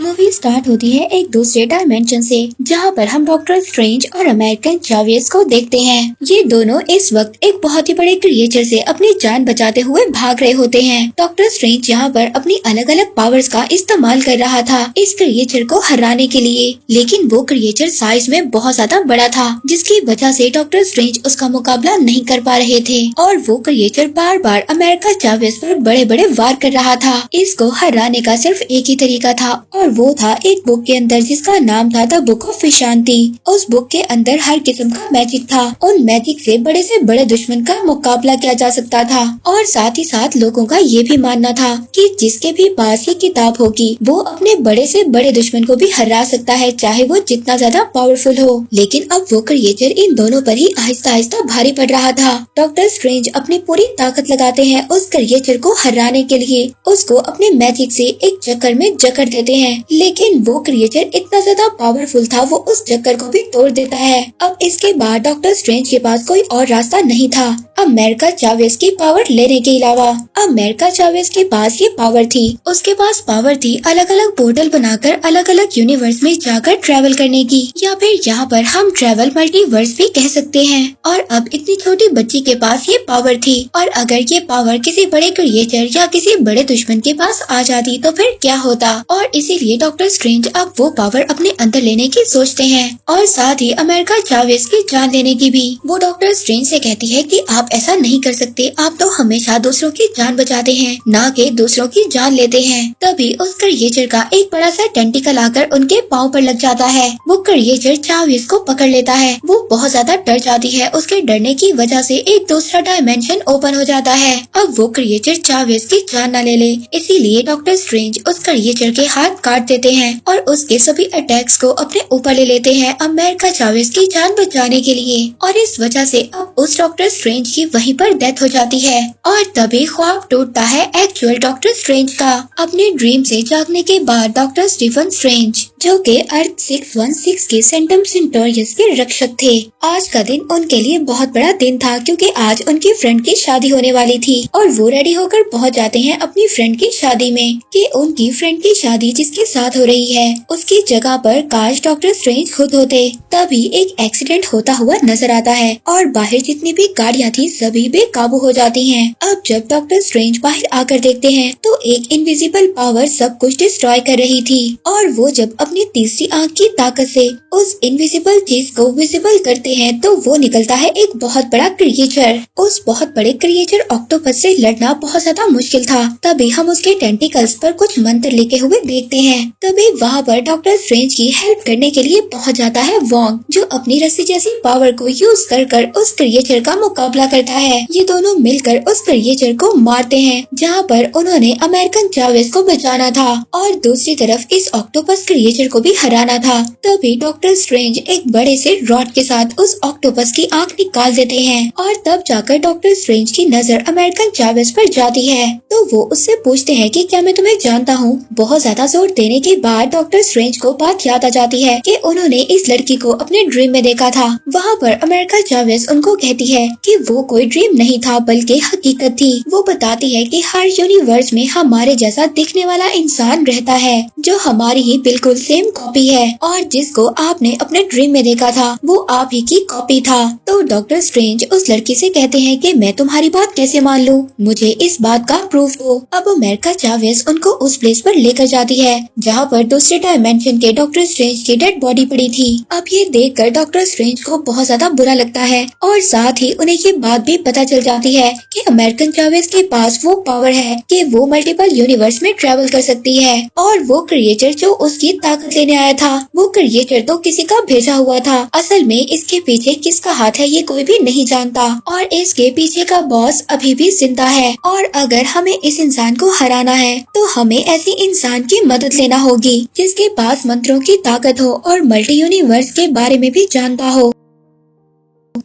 Movie start होती है एक दूसरे डायमेंशन से, जहां पर हम डॉक्टर स्ट्रेंज और अमेरिकन चावेस को देखते हैं। ये दोनों इस वक्त एक बहुत ही बड़े क्रिएचर से अपनी जान बचाते हुए भाग रहे होते हैं। डॉक्टर स्ट्रेंज यहाँ पर अपनी अलग अलग पावर्स का इस्तेमाल कर रहा था इस क्रिएचर को हराने के लिए, लेकिन वो क्रिएचर साइज में बहुत ज्यादा बड़ा था, जिसकी वजह से डॉक्टर स्ट्रेंज उसका मुकाबला नहीं कर पा रहे थे और वो क्रिएचर बार बार अमेरिका चावेस पर बड़े बड़े वार कर रहा था। इसको हराने का सिर्फ एक ही तरीका था और वो था एक बुक के अंदर जिसका नाम था द बुक ऑफ विशांति। उस बुक के अंदर हर किस्म का मैजिक था। उन मैजिक से बड़े दुश्मन का मुकाबला किया जा सकता था और साथ ही साथ लोगों का ये भी मानना था कि जिसके भी पास ये किताब होगी वो अपने बड़े से बड़े दुश्मन को भी हरा सकता है, चाहे वो जितना ज्यादा पावरफुल हो। लेकिन अब वो क्रिएचर इन दोनों पर ही आहिस्ता आहिस्ता भारी पड़ रहा था। डॉक्टर स्ट्रेंज अपनी पूरी ताकत लगाते हैं उस क्रिएचर को हराने के लिए, उसको अपने मैजिक से एक चक्कर में जकड़ देते हैं, लेकिन वो क्रिएचर इतना ज्यादा पावरफुल था वो उस चक्कर को भी तोड़ देता है। अब इसके बाद डॉक्टर स्ट्रेंज के पास कोई और रास्ता नहीं था अमेरिका चावेस की पावर लेने के अलावा। अमेरिका चावेस के पास ये पावर थी, उसके पास पावर थी अलग अलग पोर्टल बनाकर अलग अलग यूनिवर्स में जाकर ट्रैवल करने की, या फिर यहाँ पर हम ट्रैवल मल्टीवर्स भी कह सकते हैं। और अब इतनी छोटी बच्ची के पास ये पावर थी, और अगर ये पावर किसी बड़े क्रिएचर या किसी बड़े दुश्मन के पास आ जाती तो फिर क्या होता। और इसीलिए डॉक्टर स्ट्रेंज अब वो पावर अपने अंदर लेने की सोचते हैं और साथ ही अमेरिका चावेस की जान लेने की भी। वो डॉक्टर स्ट्रेंज से कहती है कि आप ऐसा नहीं कर सकते, आप तो हमेशा दूसरों की जान बचाते हैं, ना कि दूसरों की जान लेते हैं। तभी उस क्रिएचर का एक बड़ा सा टेंटिकल आकर उनके पाँव पर लग जाता है। वो क्रिएचर चावेस को पकड़ लेता है। वो बहुत ज्यादा डर जाती है, उसके डरने की वजह से एक दूसरा डायमेंशन ओपन हो जाता है। अब वो क्रिएचर चावेस की जान न ले, इसीलिए डॉक्टर स्ट्रेंज उस क्रिएचर के हाथ काट देते हैं और उसके सभी अटैक्स को अपने ऊपर ले लेते हैं अमेरिका चावेस की जान बचाने के लिए। और इस वजह से अब उस डॉक्टर स्ट्रेंज की वहीं पर डेथ हो जाती है और तभी ख्वाब टूटता है एक्चुअल डॉक्टर स्ट्रेंज का। अपने ड्रीम से जागने के बाद डॉक्टर स्टीफन स्ट्रेंज, जो के अर्थ 616 के सेंटम सेंटोरियस के रक्षक थे, आज का दिन उनके लिए बहुत बड़ा दिन था क्योंकि आज उनकी फ्रेंड की शादी होने वाली थी और वो रेडी होकर पहुंच जाते हैं अपनी फ्रेंड की शादी में कि उनकी फ्रेंड की शादी जिसके साथ हो रही है उसकी जगह पर काश डॉक्टर स्ट्रेंज खुद होते। तभी एक एक्सीडेंट होता हुआ नजर आता है और बाहर जितनी भी गाड़ियां थी सभी बेकाबू हो जाती हैं। अब जब डॉक्टर स्ट्रेंज बाहर आकर देखते हैं तो एक इनविजिबल पावर सब कुछ डिस्ट्रॉय कर रही थी और वो जब अपनी तीसरी आंख की ताकत से उस इनविजिबल चीज को विजिबल करते हैं तो वो निकलता है एक बहुत बड़ा क्रिएचर। उस बहुत बड़े क्रिएचर ऑक्टोपस से लड़ना बहुत ज्यादा मुश्किल था। तभी हम उसके टेंटिकल्स पर कुछ मंत्र लिखे हुए देखते हैं। तभी वहाँ पर डॉक्टर स्ट्रेंज की हेल्प करने के लिए पहुँच जाता है वोंग, जो अपनी रस्सी जैसी पावर को यूज कर उस क्रिएचर का मुकाबला करता है। ये दोनों मिलकर उस क्रिएचर को मारते हैं जहाँ पर उन्होंने अमेरिकन चावेस को बचाना था और दूसरी तरफ इस ऑक्टोपस क्रिएचर को भी हराना था। तभी डॉक्टर स्ट्रेंज एक बड़े से रॉड के साथ उस ऑक्टोपस की आंख निकाल देते हैं और तब जाकर डॉक्टर स्ट्रेंज की नजर अमेरिकन चावेस पर जाती है। तो वो उससे पूछते हैं कि क्या मैं तुम्हें जानता हूँ। बहुत ज्यादा जोर देने के बाद डॉक्टर स्ट्रेंज को बात याद आ जाती है कि उन्होंने इस लड़की को अपने ड्रीम में देखा था। वहाँ पर अमेरिका चावेस उनको कहती है कि वो कोई ड्रीम नहीं था बल्कि हकीकत थी। वो बताती है कि हर यूनिवर्स में हमारे जैसा दिखने वाला इंसान रहता है जो हमारी ही बिल्कुल सेम कॉपी है और जिसको आपने अपने ड्रीम में देखा था वो आप ही की कॉपी था। तो डॉक्टर स्ट्रेंज उस लड़की से कहते हैं कि मैं तुम्हारी बात कैसे मान लूं, मुझे इस बात का प्रूफ दो। अब अमेरिका चावेस उनको उस प्लेस पर लेकर जाती है जहाँ पर दूसरे डायमेंशन के डॉक्टर स्ट्रेंज की डेड बॉडी पड़ी थी। अब ये देखकर डॉक्टर स्ट्रेंज को बहुत ज्यादा बुरा लगता है और साथ ही उन्हें ये बात भी पता चल जाती है कि अमेरिकन चावेस के पास वो पावर है कि वो मल्टीपल यूनिवर्स में ट्रेवल कर सकती है और वो क्रिएचर जो उसकी ताकत लेने आया था वो क्रिएचर तो किसी का भेजा हुआ था। असल में इसके पीछे किसका हाथ है ये कोई भी नहीं जानता और इसके पीछे का बॉस अभी भी जिंदा है और अगर हमें इस इंसान को हराना है तो हमें ऐसी इंसान की मदद लेना होगी जिसके पास मंत्रों की ताकत हो और मल्टी यूनिवर्स के बारे में भी जानता हो।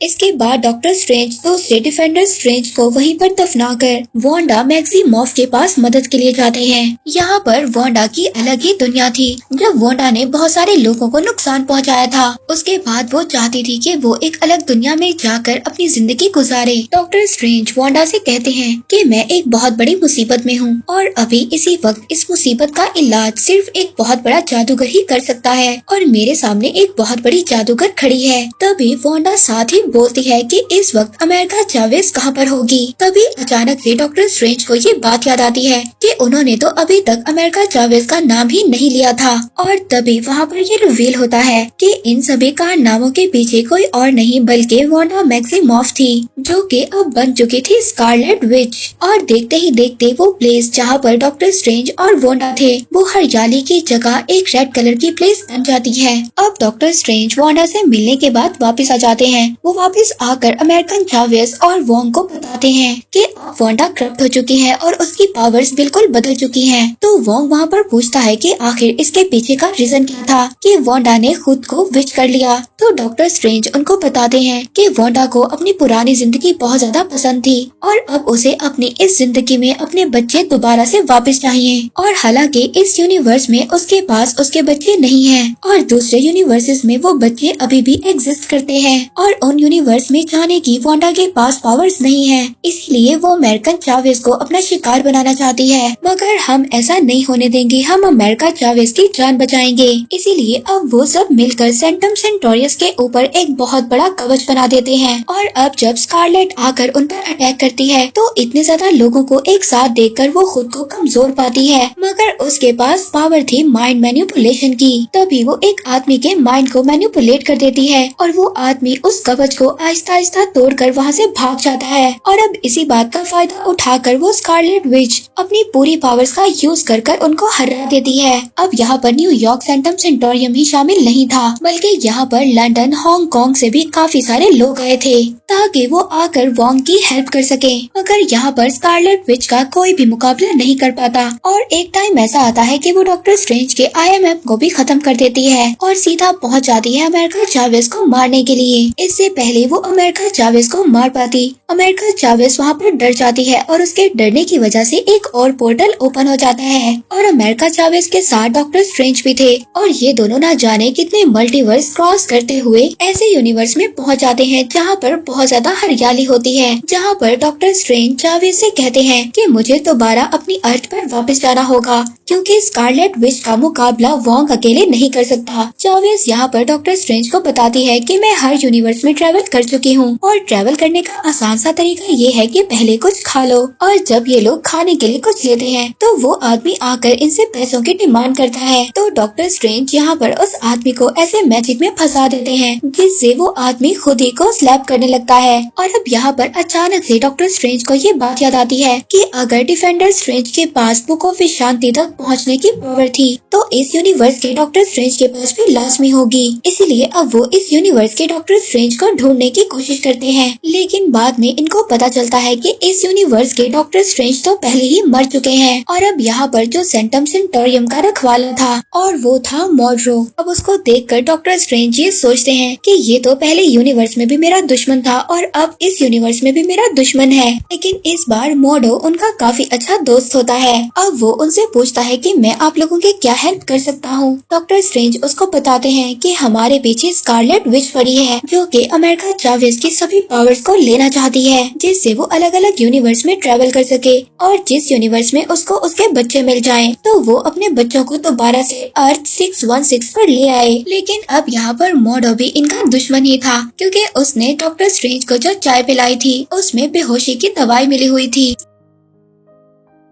इसके बाद डॉक्टर स्ट्रेंज दूसरे डिफेंडर स्ट्रेंज को वहीं पर दफनाकर वांडा मैक्सिमॉफ के पास मदद के लिए जाते हैं। यहाँ पर वांडा की अलग ही दुनिया थी। जब वांडा ने बहुत सारे लोगों को नुकसान पहुँचाया था, उसके बाद वो चाहती थी कि वो एक अलग दुनिया में जाकर अपनी जिंदगी गुजारे। डॉक्टर स्ट्रेंज वांडा से कहते हैं कि मैं एक बहुत बड़ी मुसीबत में हूँ और अभी इसी वक्त इस मुसीबत का इलाज सिर्फ एक बहुत बड़ा जादूगर ही कर सकता है और मेरे सामने एक बहुत बड़ी जादूगर खड़ी है। तभी वांडा साथ ही बोलती है कि इस वक्त अमेरिका चावेज कहाँ पर होगी। तभी अचानक से डॉक्टर स्ट्रेंज को ये बात याद आती है कि उन्होंने तो अभी तक अमेरिका चावेज का नाम ही नहीं लिया था और तभी वहाँ पर ये रिवील होता है कि इन सभी कारनामों के पीछे कोई और नहीं बल्कि वांडा मैक्सिमॉफ थी, जो कि अब बन चुकी थी स्कारलेट विच। और देखते ही देखते वो प्लेस जहाँ पर डॉक्टर स्ट्रेंज और वांडा थे वो हरियाली की जगह एक रेड कलर की प्लेस बन जाती है। अब डॉक्टर स्ट्रेंज वांडा से मिलने के बाद वापस आ जाते हैं। वो वापस आकर अमेरिकन चावेज और वोंग को बताते हैं कि वांडा करप्ट हो चुकी है और उसकी पावर्स बिल्कुल बदल चुकी हैं। तो वोंग वहाँ पर पूछता है कि आखिर इसके पीछे का रीजन क्या था कि वांडा ने खुद को विच कर लिया। तो डॉक्टर स्ट्रेंज उनको बताते हैं कि वांडा को अपनी पुरानी जिंदगी बहुत ज्यादा पसंद थी और अब उसे अपनी इस जिंदगी में अपने बच्चे दोबारा से वापस चाहिए। और हालांकि इस यूनिवर्स में उसके पास उसके बच्चे नहीं हैं और दूसरे यूनिवर्सेस में वो बच्चे अभी भी एग्जिस्ट करते हैं और उन यूनिवर्स में जाने की वांडा के पास पावर्स नहीं है, इसलिए वो अमेरिकन चावेज को अपना शिकार बनाना चाहती है। मगर हम ऐसा नहीं होने देंगे, हम अमेरिका चावेज की जान बचाएंगे। इसीलिए अब वो सब मिलकर सेंटम सेंटोरियस के ऊपर एक बहुत बड़ा कवच बना देते हैं और अब जब स्कारलेट आकर उन पर अटैक करती है तो इतने ज्यादा लोगों को एक साथ देखकर वो खुद को कमजोर पाती है। मगर उसके पास पावर थी माइंड मैनिपुलेशन की। तभी वो एक आदमी के माइंड को मैनिपुलेट कर देती है और वो आदमी उस कवच को आहिस्ता आहिस्ता तोड़कर वहाँ से भाग जाता है। और अब इसी बात का फायदा उठाकर वो स्कारलेट विच अपनी पूरी पावर्स का यूज कर उनको हरा देती है। अब यहाँ पर न्यूयॉर्क सेंटम सेंटोरियम ही शामिल नहीं था, बल्कि यहाँ पर लंदन, हांगकांग से भी काफी सारे लोग आए थे ताकि वो आकर वोंग की हेल्प कर सके। मगर यहाँ पर स्कारलेट विच का कोई भी मुकाबला नहीं कर पाता और एक टाइम ऐसा आता है कि वो डॉक्टर स्ट्रेंज के IMF को भी खत्म कर देती है और सीधा पहुँच जाती है अमेरिका चावेज को मारने के लिए। इससे पहले वो अमेरिका चावेज को मार पाती, अमेरिका चावेज वहाँ पर डर जाती है और उसके डरने की वजह से एक और पोर्टल ओपन हो जाता है और अमेरिका चावेज के साथ डॉक्टर स्ट्रेंज भी थे और ये दोनों ना जाने कितने मल्टीवर्स क्रॉस करते हुए ऐसे यूनिवर्स में पहुँच जाते हैं जहाँ पर बहुत ज्यादा हरियाली होती है। जहाँ पर डॉक्टर स्ट्रेंज चावेज से कहते हैं कि मुझे दोबारा अपनी अर्थ पर वापस जाना होगा क्योंकि स्कारलेट विच का मुकाबला वोंग अकेले नहीं कर सकता। चावेज यहाँ पर डॉक्टर स्ट्रेंज को बताती है कि मैं हर यूनिवर्स में ट्रैवल कर चुकी हूँ और ट्रैवल करने का आसान सा तरीका ये है कि पहले कुछ खा लो और जब ये लोग खाने के लिए कुछ लेते हैं तो वो आदमी आकर इनसे पैसों की डिमांड करता है। तो डॉक्टर स्ट्रेंज यहाँ पर उस आदमी को ऐसे मैजिक में फंसा देते हैं जिससे वो आदमी खुद ही को स्लैप करने लगता है। और अब यहाँ पर अचानक से डॉक्टर स्ट्रेंज को ये बात याद आती है कि अगर डिफेंडर स्ट्रेंज के पास बुक ऑफ शांति तक पहुँचने की पावर थी तो इस यूनिवर्स के डॉक्टर स्ट्रेंज के पास भी लाजमी होगी। इसीलिए अब वो इस यूनिवर्स के डॉक्टर स्ट्रेंज को ढूंढने की कोशिश करते हैं, लेकिन बाद में इनको पता चलता है कि इस यूनिवर्स के डॉक्टर स्ट्रेंज तो पहले ही मर चुके हैं। और अब यहाँ पर जो सेंटम सेंटोरियम का रखवाला था और वो था मॉड्रो। अब उसको देखकर डॉक्टर स्ट्रेंज ये सोचते हैं कि ये तो पहले यूनिवर्स में भी मेरा दुश्मन था और अब इस यूनिवर्स में भी मेरा दुश्मन है, लेकिन इस बार मॉडो उनका काफी अच्छा दोस्त होता है। अब वो उनसे पूछता है कि मैं आप लोगों की क्या हेल्प कर सकता हूँ। डॉक्टर स्ट्रेंज उसको बताते हैं कि हमारे पीछे स्कारलेट विच पड़ी है जो कि अमेरिका चावेज की सभी पावर्स को लेना चाहती है जिससे वो अलग अलग यूनिवर्स में ट्रेवल कर सके और जिस यूनिवर्स में उसको उसके बच्चे मिल जाएं तो वो अपने बच्चों को दोबारा से अर्थ 616 पर ले आए। लेकिन अब यहाँ पर मॉडो भी इनका दुश्मन ही था क्योंकि उसने डॉक्टर स्ट्रेंज को जो चाय पिलाई थी उसमें बेहोशी की दवाई मिली हुई थी।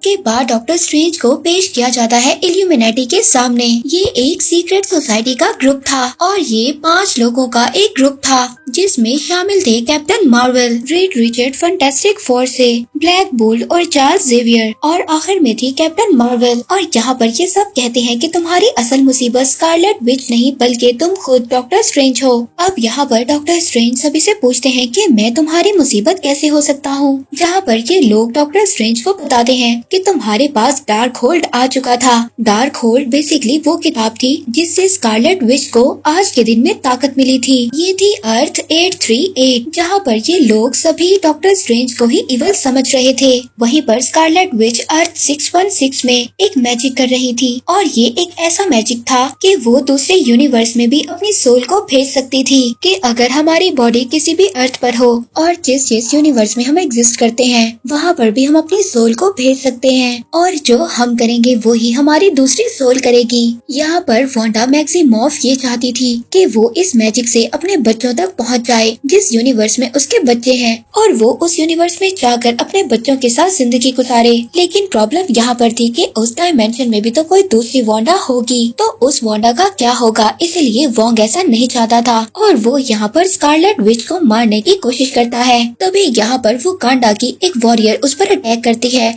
के बाद डॉक्टर स्ट्रेंज को पेश किया जाता है इल्यूमिनेटी के सामने। ये एक सीक्रेट सोसाइटी का ग्रुप था और ये 5 लोगों का एक ग्रुप था जिसमें शामिल थे captain Marvel, red Richard fantastic four से, ब्लैक बोल्ट और चार्ल्स जेवियर और आखिर में थी कैप्टन मार्वल। और यहाँ पर ये सब कहते हैं कि तुम्हारी असल मुसीबत स्कारलेट विच नहीं बल्कि तुम खुद डॉक्टर स्ट्रेंज हो। अब यहाँ पर डॉक्टर स्ट्रेंज सभी से पूछते हैं कि मैं तुम्हारी मुसीबत कैसे हो सकता हूँ, जहाँ पर ये लोग डॉक्टर स्ट्रेंज को बताते हैं कि तुम्हारे पास डार्क होल्ड आ चुका था। डार्क होल्ड बेसिकली वो किताब थी जिससे स्कारलेट विच को आज के दिन में ताकत मिली थी। ये थी अर्थ 838, जहाँ पर ये लोग सभी डॉक्टर स्ट्रेंज को ही इवल समझ रहे थे। वहीं पर स्कारलेट विच अर्थ 616 में एक मैजिक कर रही थी और ये एक ऐसा मैजिक था कि वो दूसरे यूनिवर्स में भी अपनी सोल को भेज सकती थी कि अगर हमारी बॉडी किसी भी अर्थ पर हो और जिस यूनिवर्स में हम एग्जिस्ट करते हैं वहाँ पर भी हम अपनी सोल को भेज सकते हैं और जो हम करेंगे वो ही हमारी दूसरी सोल करेगी। यहाँ पर वांडा मैक्सिमॉफ ये चाहती थी कि वो इस मैजिक से अपने बच्चों तक पहुँच जाए जिस यूनिवर्स में उसके बच्चे हैं और वो उस यूनिवर्स में जाकर अपने बच्चों के साथ जिंदगी गुजारे। लेकिन प्रॉब्लम यहाँ पर थी कि उस डायमेंशन में भी तो कोई दूसरी वांडा होगी, तो उस वांडा का क्या होगा, इसलिए वोंग ऐसा नहीं चाहता था और वो यहाँ पर स्कारलेट विच को मारने की कोशिश करता है। तभी यहाँ पर वो कांडा की एक वॉरियर उस पर अटैक करती है